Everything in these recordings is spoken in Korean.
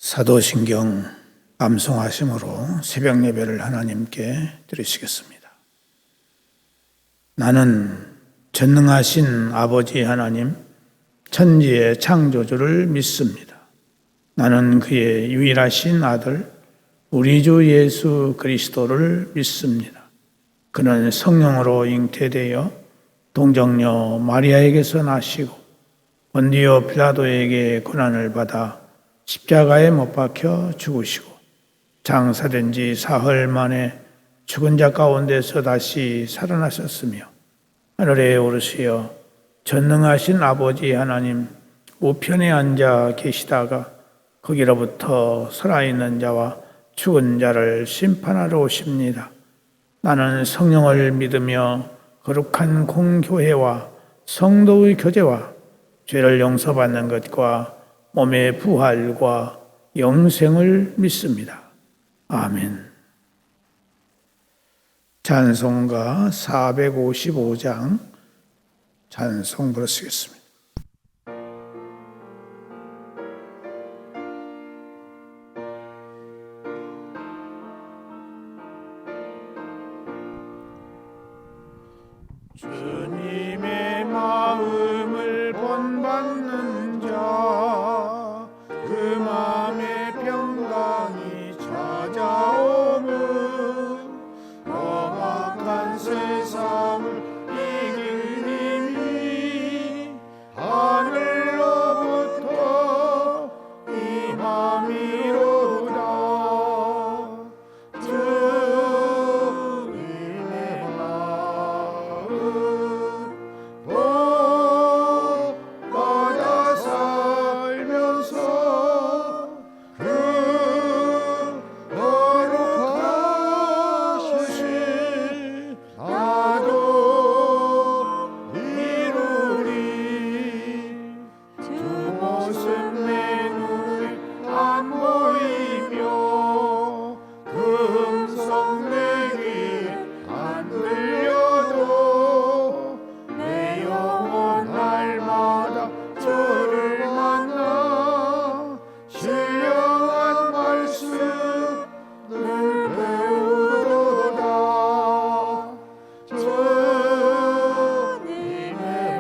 사도신경 암송하심으로 새벽 예배를 하나님께 드리시겠습니다. 나는 전능하신 아버지 하나님, 천지의 창조주를 믿습니다. 나는 그의 유일하신 아들, 우리 주 예수 그리스도를 믿습니다. 그는 성령으로 잉태되어 동정녀 마리아에게서 나시고 본디오 빌라도에게 고난을 받아 십자가에 못 박혀 죽으시고 장사된 지 사흘 만에 죽은 자 가운데서 다시 살아나셨으며 하늘에 오르시어 전능하신 아버지 하나님 우편에 앉아 계시다가 거기로부터 살아있는 자와 죽은 자를 심판하러 오십니다. 나는 성령을 믿으며 거룩한 공교회와 성도의 교제와 죄를 용서받는 것과 몸의 부활과 영생을 믿습니다. 아멘. 찬송가 455장 찬송 부르시겠습니다. 주님의 마음을 본받는 자, 그 마음의 평강이 찾아오면 험악한 세상을 이길 힘이 하늘로부터 임함이로다. 주님의 마음 본받아 살면서 그 거룩하신 나도 이루리. 주 모습 내 눈에 안 보이며 그 음성 내 귀에 안 들려도 내 영혼 날마다 주를 만나 신령한 말씀을 배우도다. 주님의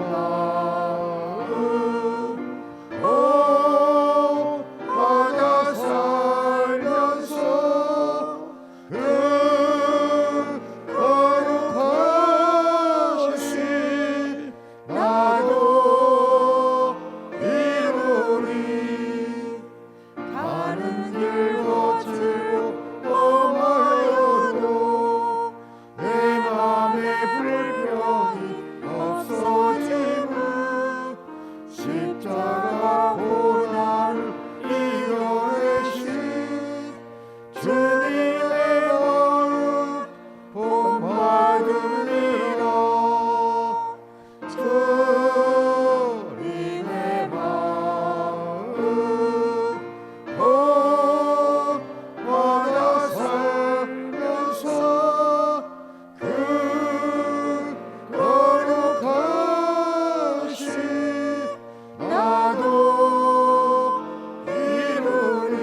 마음 본받아 살면서 그 거룩하신 나도 이루리. 가는 길 거칠고 험하여도 내 맘에 불평이 없어짐은 십자가 고난을 이겨내신 주님의 마음 본받으리라. 주님의 마음 본받아 살면서 그 거룩하신 나도 이루리.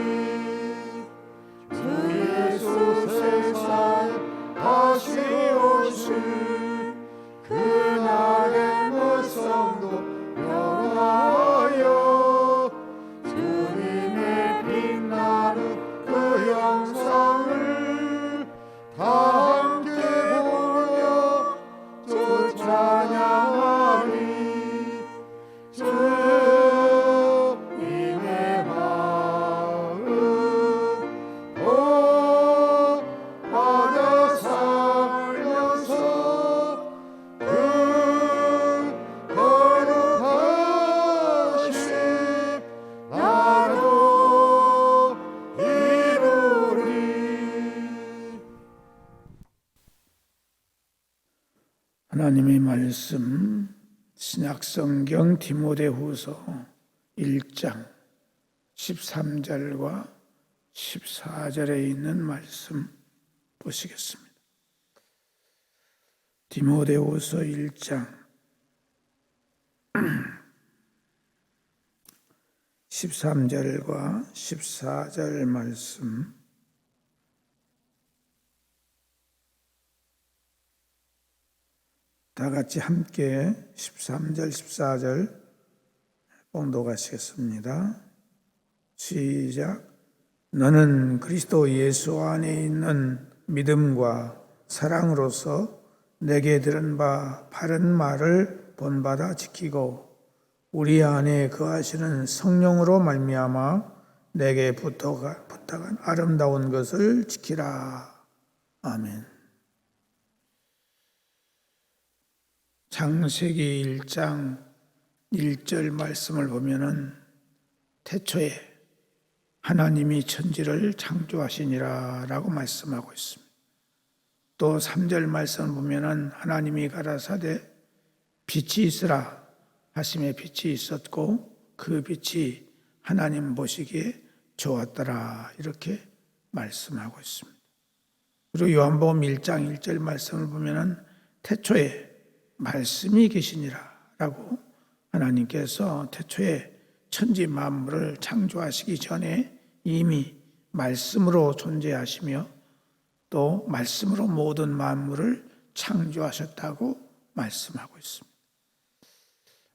주 예수 세상에 다시 오실 그날의 무성도 명하여 주님의 빛나는 그 영상을 다 함께 보며 주 찬양하리. 주님의 마음 본받아 살면서 그 거룩하신 나도 이루리. 하나님의 말씀 신약성경 디모데후서 1장 13절과 14절에 있는 말씀 보시겠습니다. 디모데후서 1장 13절과 14절 말씀 다 같이 함께 13절, 14절 봉독하시겠습니다. 시작. 너는 그리스도 예수 안에 있는 믿음과 사랑으로서 내게 들은 바 바른 말을 본받아 지키고 우리 안에 거하시는 성령으로 말미암아 내게 부탁한 아름다운 것을 지키라. 아멘. 창세기 1장 1절 말씀을 보면은 태초에 하나님이 천지를 창조하시니라 라고 말씀하고 있습니다. 또 3절 말씀을 보면은 하나님이 가라사대 빛이 있으라 하심에 빛이 있었고 그 빛이 하나님 보시기에 좋았더라 이렇게 말씀하고 있습니다. 그리고 요한복음 1장 1절 말씀을 보면은 태초에 말씀이 계시니라 라고 하나님께서 태초에 천지 만물을 창조하시기 전에 이미 말씀으로 존재하시며 또 말씀으로 모든 만물을 창조하셨다고 말씀하고 있습니다.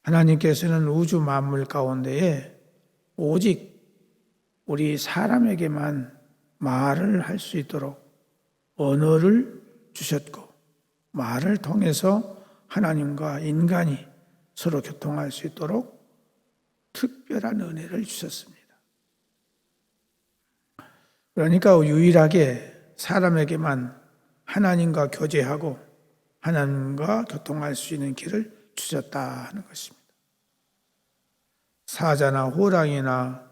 하나님께서는 우주 만물 가운데에 오직 우리 사람에게만 말을 할 수 있도록 언어를 주셨고 말을 통해서 하나님과 인간이 서로 교통할 수 있도록 특별한 은혜를 주셨습니다. 그러니까 유일하게 사람에게만 하나님과 교제하고 하나님과 교통할 수 있는 길을 주셨다 하는 것입니다. 사자나 호랑이나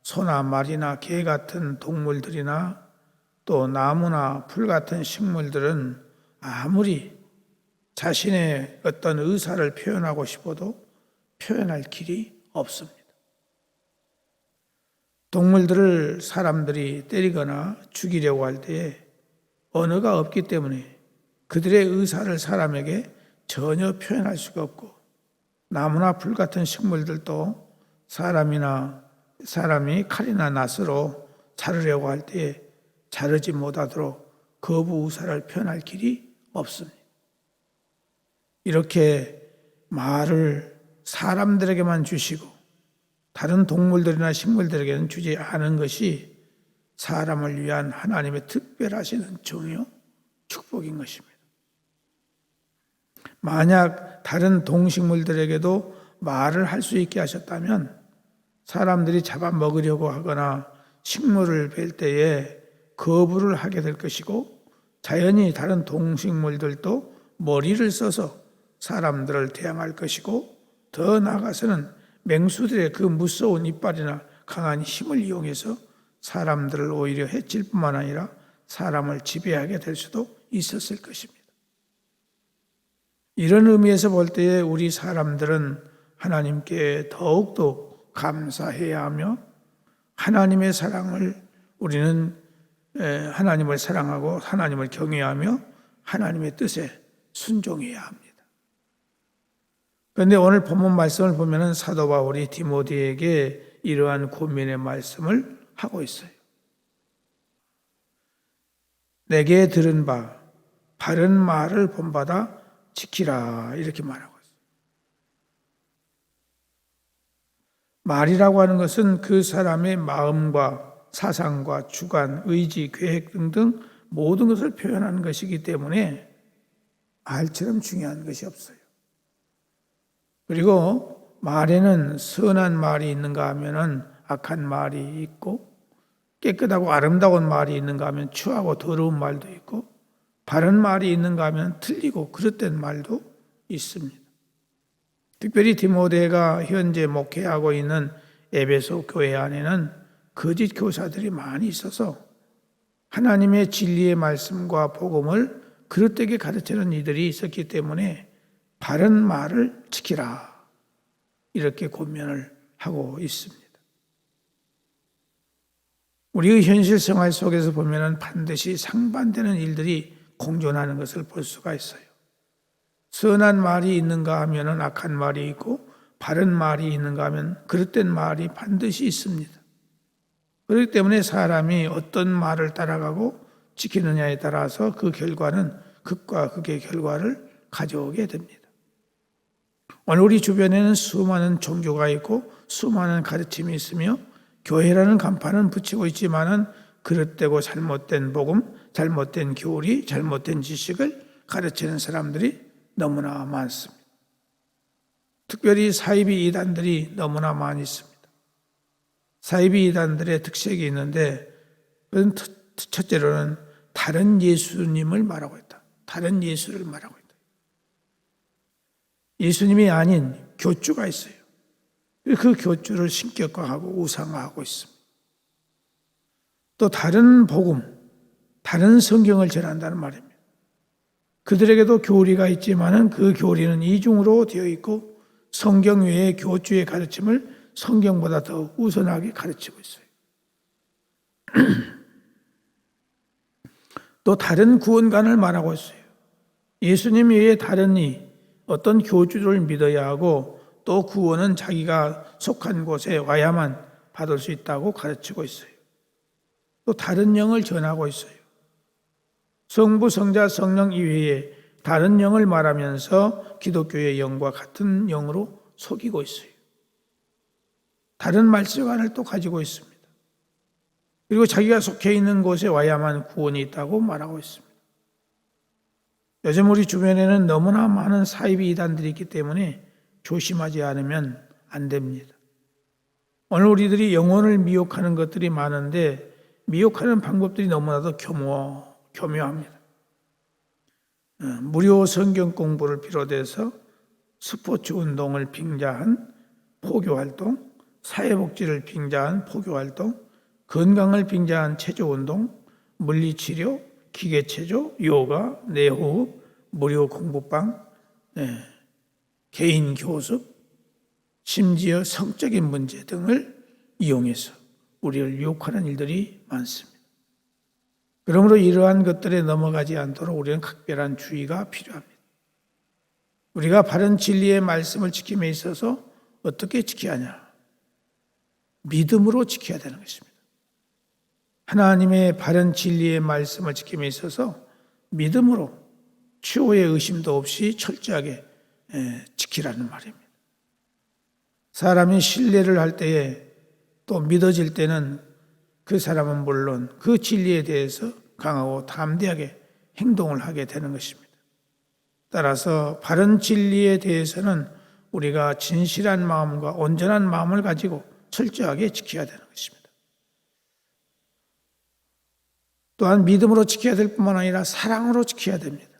소나 말이나 개 같은 동물들이나 또 나무나 풀 같은 식물들은 아무리 자신의 어떤 의사를 표현하고 싶어도 표현할 길이 없습니다. 동물들을 사람들이 때리거나 죽이려고 할 때에 언어가 없기 때문에 그들의 의사를 사람에게 전혀 표현할 수가 없고 나무나 풀 같은 식물들도 사람이 칼이나 낫으로 자르려고 할 때에 자르지 못하도록 거부 의사를 표현할 길이 없습니다. 이렇게 말을 사람들에게만 주시고 다른 동물들이나 식물들에게는 주지 않은 것이 사람을 위한 하나님의 특별하신 은총이요 축복인 것입니다. 만약 다른 동식물들에게도 말을 할 수 있게 하셨다면 사람들이 잡아먹으려고 하거나 식물을 뵐 때에 거부를 하게 될 것이고 자연히 다른 동식물들도 머리를 써서 사람들을 대항할 것이고 더 나아가서는 맹수들의 그 무서운 이빨이나 강한 힘을 이용해서 사람들을 오히려 해칠 뿐만 아니라 사람을 지배하게 될 수도 있었을 것입니다. 이런 의미에서 볼 때에 우리 사람들은 하나님께 더욱더 감사해야 하며 하나님의 사랑을 우리는 하나님을 사랑하고 하나님을 경외하며 하나님의 뜻에 순종해야 합니다. 그런데 오늘 본문 말씀을 보면 사도 바울이 디모데에게 이러한 고민의 말씀을 하고 있어요. 내게 들은 바 바른 말을 본받아 지키라 이렇게 말하고 있어요. 말이라고 하는 것은 그 사람의 마음과 사상과 주관, 의지, 계획 등등 모든 것을 표현하는 것이기 때문에 말처럼 중요한 것이 없어요. 그리고 말에는 선한 말이 있는가 하면은 악한 말이 있고 깨끗하고 아름다운 말이 있는가 하면 추하고 더러운 말도 있고 바른 말이 있는가 하면 틀리고 그릇된 말도 있습니다. 특별히 디모데가 현재 목회하고 있는 에베소 교회 안에는 거짓 교사들이 많이 있어서 하나님의 진리의 말씀과 복음을 그릇되게 가르치는 이들이 있었기 때문에 바른 말을 지키라 이렇게 권면을 하고 있습니다. 우리의 현실 생활 속에서 보면 반드시 상반되는 일들이 공존하는 것을 볼 수가 있어요. 선한 말이 있는가 하면 악한 말이 있고 바른 말이 있는가 하면 그릇된 말이 반드시 있습니다. 그렇기 때문에 사람이 어떤 말을 따라가고 지키느냐에 따라서 그 결과는 극과 극의 결과를 가져오게 됩니다. 오늘 우리 주변에는 수많은 종교가 있고 수많은 가르침이 있으며 교회라는 간판은 붙이고 있지만은 그릇되고 잘못된 복음, 잘못된 교리, 잘못된 지식을 가르치는 사람들이 너무나 많습니다. 특별히 사이비 이단들이 너무나 많이 있습니다. 사이비 이단들의 특색이 있는데 그건 첫째로는 다른 예수님을 말하고 있다. 다른 예수를 말하고 있다. 예수님이 아닌 교주가 있어요. 그 교주를 신격화하고 우상화하고 있습니다. 또 다른 복음, 다른 성경을 전한다는 말입니다. 그들에게도 교리가 있지만은 그 교리는 이중으로 되어 있고 성경 외의 교주의 가르침을 성경보다 더 우선하게 가르치고 있어요. 또 다른 구원관을 말하고 있어요. 예수님 외에 다른 어떤 교주를 믿어야 하고 또 구원은 자기가 속한 곳에 와야만 받을 수 있다고 가르치고 있어요. 또 다른 영을 전하고 있어요. 성부, 성자, 성령 이외에 다른 영을 말하면서 기독교의 영과 같은 영으로 속이고 있어요. 다른 말씀관을 또 가지고 있습니다. 그리고 자기가 속해 있는 곳에 와야만 구원이 있다고 말하고 있습니다. 요즘 우리 주변에는 너무나 많은 사이비 이단들이 있기 때문에 조심하지 않으면 안 됩니다. 오늘 우리들이 영혼을 미혹하는 것들이 많은데 미혹하는 방법들이 너무나도 교묘합니다. 무료 성경 공부를 비롯해서 스포츠 운동을 빙자한 포교활동, 사회복지를 빙자한 포교활동, 건강을 빙자한 체조운동, 물리치료, 기계체조, 요가, 내호흡, 무료 공부방, 개인 교습, 심지어 성적인 문제 등을 이용해서 우리를 유혹하는 일들이 많습니다. 그러므로 이러한 것들에 넘어가지 않도록 우리는 각별한 주의가 필요합니다. 우리가 바른 진리의 말씀을 지킴에 있어서 어떻게 지켜야 하냐? 믿음으로 지켜야 되는 것입니다. 하나님의 바른 진리의 말씀을 지킴에 있어서 믿음으로 추호의 의심도 없이 철저하게 지키라는 말입니다. 사람이 신뢰를 할 때에 또 믿어질 때는 그 사람은 물론 그 진리에 대해서 강하고 담대하게 행동을 하게 되는 것입니다. 따라서 바른 진리에 대해서는 우리가 진실한 마음과 온전한 마음을 가지고 철저하게 지켜야 되는 것입니다. 또한 믿음으로 지켜야 될 뿐만 아니라 사랑으로 지켜야 됩니다.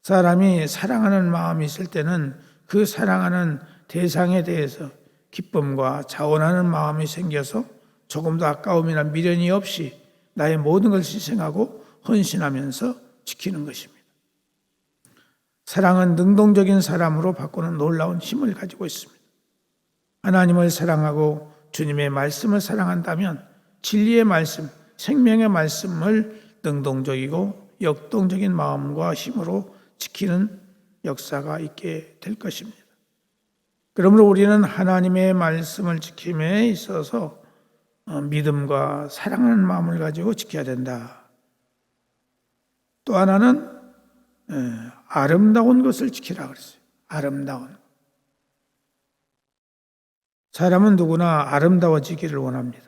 사람이 사랑하는 마음이 있을 때는 그 사랑하는 대상에 대해서 기쁨과 자원하는 마음이 생겨서 조금도 아까움이나 미련이 없이 나의 모든 것을 희생하고 헌신하면서 지키는 것입니다. 사랑은 능동적인 사람으로 바꾸는 놀라운 힘을 가지고 있습니다. 하나님을 사랑하고 주님의 말씀을 사랑한다면 진리의 말씀, 생명의 말씀을 능동적이고 역동적인 마음과 힘으로 지키는 역사가 있게 될 것입니다. 그러므로 우리는 하나님의 말씀을 지킴에 있어서 믿음과 사랑하는 마음을 가지고 지켜야 된다. 또 하나는 아름다운 것을 지키라 그랬어요. 아름다운. 사람은 누구나 아름다워지기를 원합니다.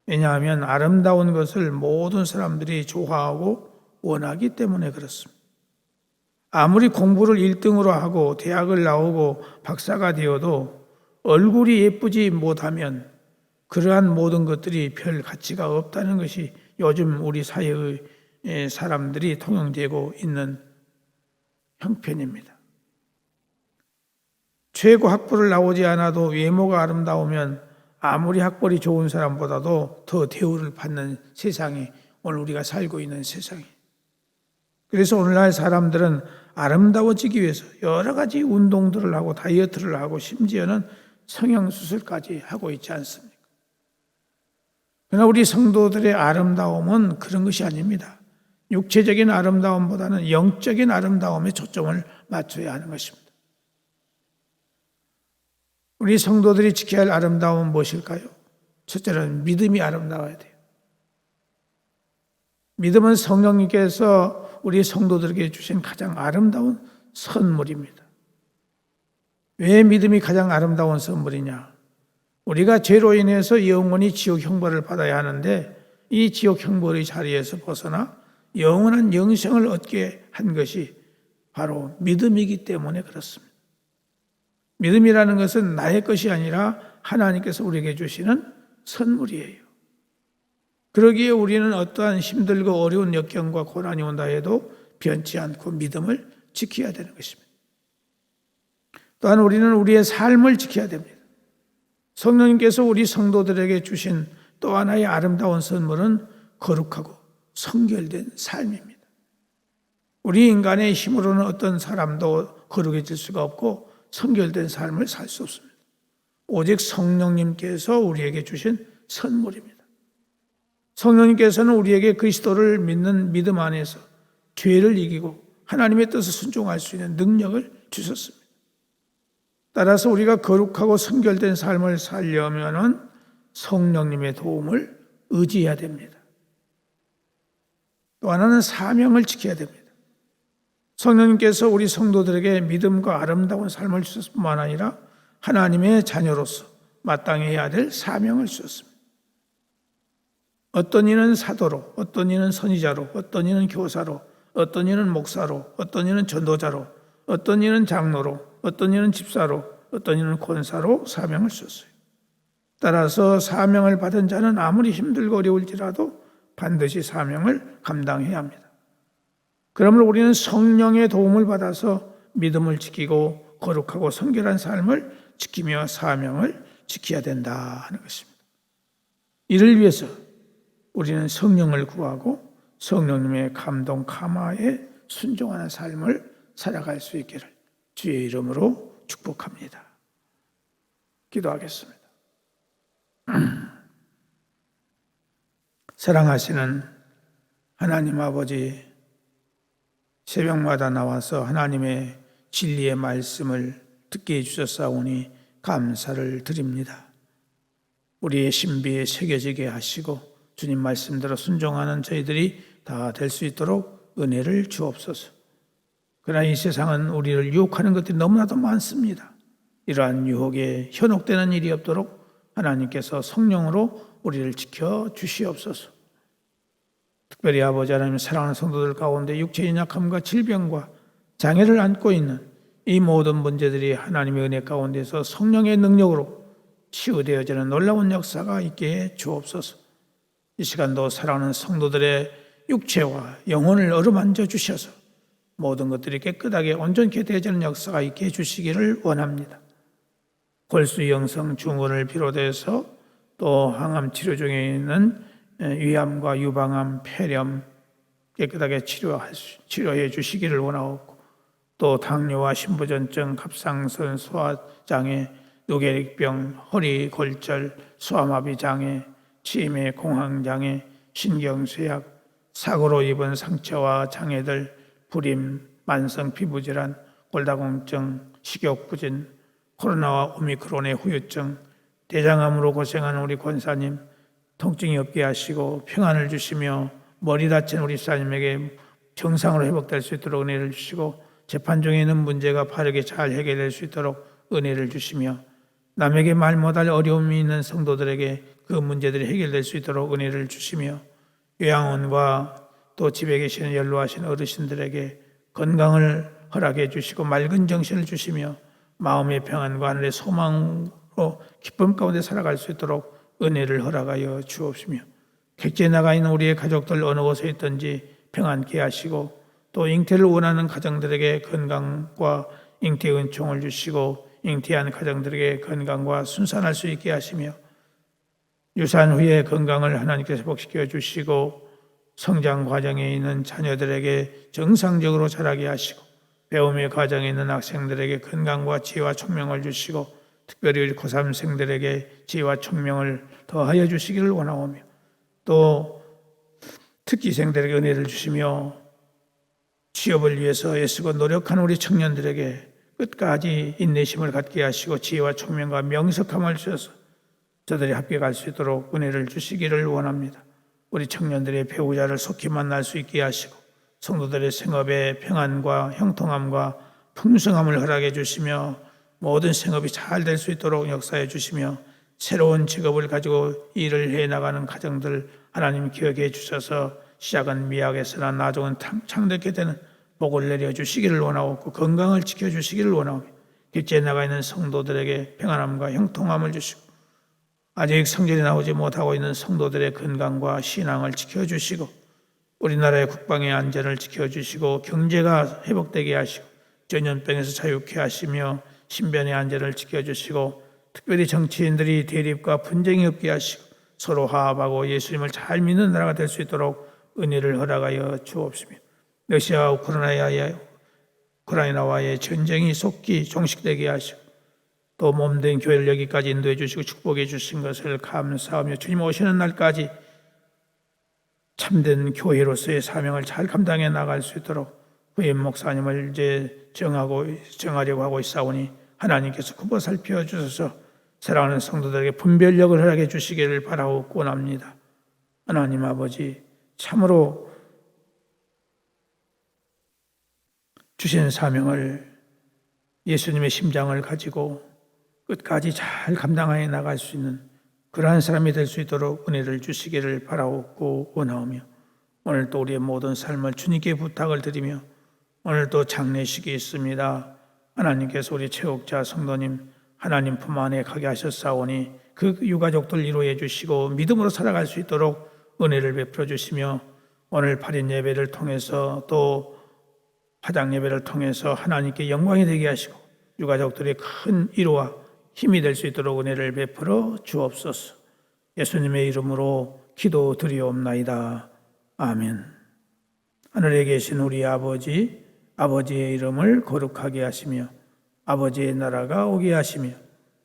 왜냐하면 아름다운 것을 모든 사람들이 좋아하고 원하기 때문에 그렇습니다. 아무리 공부를 1등으로 하고 대학을 나오고 박사가 되어도 얼굴이 예쁘지 못하면 그러한 모든 것들이 별 가치가 없다는 것이 요즘 우리 사회의 사람들이 통용되고 있는 형편입니다. 최고 학부를 나오지 않아도 외모가 아름다우면 아무리 학벌이 좋은 사람보다도 더 대우를 받는 세상이 오늘 우리가 살고 있는 세상이. 그래서 오늘날 사람들은 아름다워지기 위해서 여러 가지 운동들을 하고 다이어트를 하고 심지어는 성형수술까지 하고 있지 않습니까? 그러나 우리 성도들의 아름다움은 그런 것이 아닙니다. 육체적인 아름다움보다는 영적인 아름다움에 초점을 맞춰야 하는 것입니다. 우리 성도들이 지켜야 할 아름다움은 무엇일까요? 첫째는 믿음이 아름다워야 돼요. 믿음은 성령님께서 우리 성도들에게 주신 가장 아름다운 선물입니다. 왜 믿음이 가장 아름다운 선물이냐? 우리가 죄로 인해서 영원히 지옥 형벌을 받아야 하는데 이 지옥 형벌의 자리에서 벗어나 영원한 영생을 얻게 한 것이 바로 믿음이기 때문에 그렇습니다. 믿음이라는 것은 나의 것이 아니라 하나님께서 우리에게 주시는 선물이에요. 그러기에 우리는 어떠한 힘들고 어려운 역경과 고난이 온다 해도 변치 않고 믿음을 지켜야 되는 것입니다. 또한 우리는 우리의 삶을 지켜야 됩니다. 성령님께서 우리 성도들에게 주신 또 하나의 아름다운 선물은 거룩하고 성결된 삶입니다. 우리 인간의 힘으로는 어떤 사람도 거룩해질 수가 없고 성결된 삶을 살 수 없습니다. 오직 성령님께서 우리에게 주신 선물입니다. 성령님께서는 우리에게 그리스도를 믿는 믿음 안에서 죄를 이기고 하나님의 뜻을 순종할 수 있는 능력을 주셨습니다. 따라서 우리가 거룩하고 성결된 삶을 살려면 성령님의 도움을 의지해야 됩니다. 또 하나는 사명을 지켜야 됩니다. 성령님께서 우리 성도들에게 믿음과 아름다운 삶을 주셨을 뿐만 아니라 하나님의 자녀로서 마땅히 해야 될 사명을 주셨습니다. 어떤 이는 사도로, 어떤 이는 선지자로, 어떤 이는 교사로, 어떤 이는 목사로, 어떤 이는 전도자로, 어떤 이는 장로로, 어떤 이는 집사로, 어떤 이는 권사로 사명을 주셨어요. 따라서 사명을 받은 자는 아무리 힘들고 어려울지라도 반드시 사명을 감당해야 합니다. 그러므로 우리는 성령의 도움을 받아서 믿음을 지키고 거룩하고 성결한 삶을 지키며 사명을 지켜야 된다 하는 것입니다. 이를 위해서 우리는 성령을 구하고 성령님의 감동 감화에 순종하는 삶을 살아갈 수 있기를 주의 이름으로 축복합니다. 기도하겠습니다. 사랑하시는 하나님 아버지, 새벽마다 나와서 하나님의 진리의 말씀을 듣게 해주셨사오니 감사를 드립니다. 우리의 신비에 새겨지게 하시고 주님 말씀대로 순종하는 저희들이 다 될 수 있도록 은혜를 주옵소서. 그러나 이 세상은 우리를 유혹하는 것들이 너무나도 많습니다. 이러한 유혹에 현혹되는 일이 없도록 하나님께서 성령으로 우리를 지켜 주시옵소서. 특별히 아버지 하나님 사랑하는 성도들 가운데 육체의 약함과 질병과 장애를 안고 있는 이 모든 문제들이 하나님의 은혜 가운데서 성령의 능력으로 치유되어지는 놀라운 역사가 있게 해 주옵소서. 이 시간도 사랑하는 성도들의 육체와 영혼을 어루만져 주셔서 모든 것들이 깨끗하게 온전케 되어지는 역사가 있게 해 주시기를 원합니다. 골수 영성 중원을 비롯해서 또 항암 치료 중에 있는 위암과 유방암, 폐렴 깨끗하게 치료해 주시기를 원하옵고, 또 당뇨와 신부전증, 갑상선, 소화장애, 노개릭병, 허리 골절, 소아마비 장애, 치매, 공황장애, 신경쇠약, 사고로 입은 상처와 장애들, 불임, 만성 피부질환, 골다공증, 식욕부진, 코로나와 오미크론의 후유증, 대장암으로 고생하는 우리 권사님 통증이 없게 하시고 평안을 주시며 머리 다친 우리 사님에게 정상으로 회복될 수 있도록 은혜를 주시고 재판 중에 있는 문제가 바르게 잘 해결될 수 있도록 은혜를 주시며 남에게 말 못할 어려움이 있는 성도들에게 그 문제들이 해결될 수 있도록 은혜를 주시며 요양원과 또 집에 계시는 연로하신 어르신들에게 건강을 허락해 주시고 맑은 정신을 주시며 마음의 평안과 하늘의 소망으로 기쁨 가운데 살아갈 수 있도록 은혜를 허락하여 주옵시며 객지에 나가 있는 우리의 가족들 어느 곳에 있든지 평안케 하시고 또 잉태를 원하는 가정들에게 건강과 잉태 은총을 주시고 잉태한 가정들에게 건강과 순산할 수 있게 하시며 유산 후에 건강을 하나님께서 회복시켜 주시고 성장 과정에 있는 자녀들에게 정상적으로 자라게 하시고 배움의 과정에 있는 학생들에게 건강과 지혜와 총명을 주시고 특별히 우리 고3생들에게 지혜와 총명을 더하여 주시기를 원하오며 또 특기생들에게 은혜를 주시며 취업을 위해서 애쓰고 노력하는 우리 청년들에게 끝까지 인내심을 갖게 하시고 지혜와 총명과 명석함을 주셔서 저들이 합격할 수 있도록 은혜를 주시기를 원합니다. 우리 청년들의 배우자를 속히 만날 수 있게 하시고 성도들의 생업에 평안과 형통함과 풍성함을 허락해 주시며 모든 생업이 잘 될 수 있도록 역사해 주시며 새로운 직업을 가지고 일을 해나가는 가정들 하나님 기억해 주셔서 시작은 미약에서나 나중은 창대케 되는 복을 내려주시기를 원하고 건강을 지켜주시기를 원하고 객지에 나가 있는 성도들에게 평안함과 형통함을 주시고 아직 성전에 나오지 못하고 있는 성도들의 건강과 신앙을 지켜주시고 우리나라의 국방의 안전을 지켜주시고 경제가 회복되게 하시고 전염병에서 자유케 하시며 신변의 안전을 지켜주시고 특별히 정치인들이 대립과 분쟁이 없게 하시고 서로 화합하고 예수님을 잘 믿는 나라가 될 수 있도록 은혜를 허락하여 주옵시며 러시아와 우크라이나와의 전쟁이 속히 종식되게 하시고 또 몸된 교회를 여기까지 인도해 주시고 축복해 주신 것을 감사하며 주님 오시는 날까지 참된 교회로서의 사명을 잘 감당해 나갈 수 있도록 후임 목사님을 이제 정하려고 하고 있사오니 하나님께서 굽어 살펴 주셔서 사랑하는 성도들에게 분별력을 허락해 주시기를 바라고 원합니다. 하나님 아버지 참으로 주신 사명을 예수님의 심장을 가지고 끝까지 잘 감당하여 나갈 수 있는 그러한 사람이 될 수 있도록 은혜를 주시기를 바라옵고 원하오며 오늘 또 우리의 모든 삶을 주님께 부탁을 드리며 오늘 또 장례식이 있습니다. 하나님께서 우리 체육자 성도님 하나님 품 안에 가게 하셨사오니 그 유가족들 위로해 주시고 믿음으로 살아갈 수 있도록 은혜를 베풀어 주시며 오늘 8인 예배를 통해서 또 화장 예배를 통해서 하나님께 영광이 되게 하시고 유가족들의 큰 위로와 힘이 될 수 있도록 은혜를 베풀어 주옵소서. 예수님의 이름으로 기도드리옵나이다. 아멘. 하늘에 계신 우리 아버지, 아버지의 이름을 거룩하게 하시며 아버지의 나라가 오게 하시며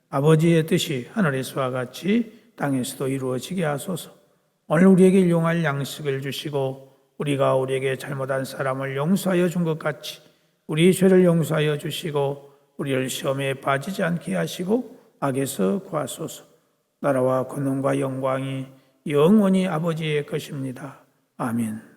아버지의 뜻이 하늘에서와 같이 땅에서도 이루어지게 하소서. 오늘 우리에게 일용할 양식을 주시고 우리가 우리에게 잘못한 사람을 용서하여 준 것 같이 우리 죄를 용서하여 주시고 우리를 시험에 빠지지 않게 하시고 악에서 구하소서. 나라와 권능과 영광이 영원히 아버지의 것입니다. 아멘.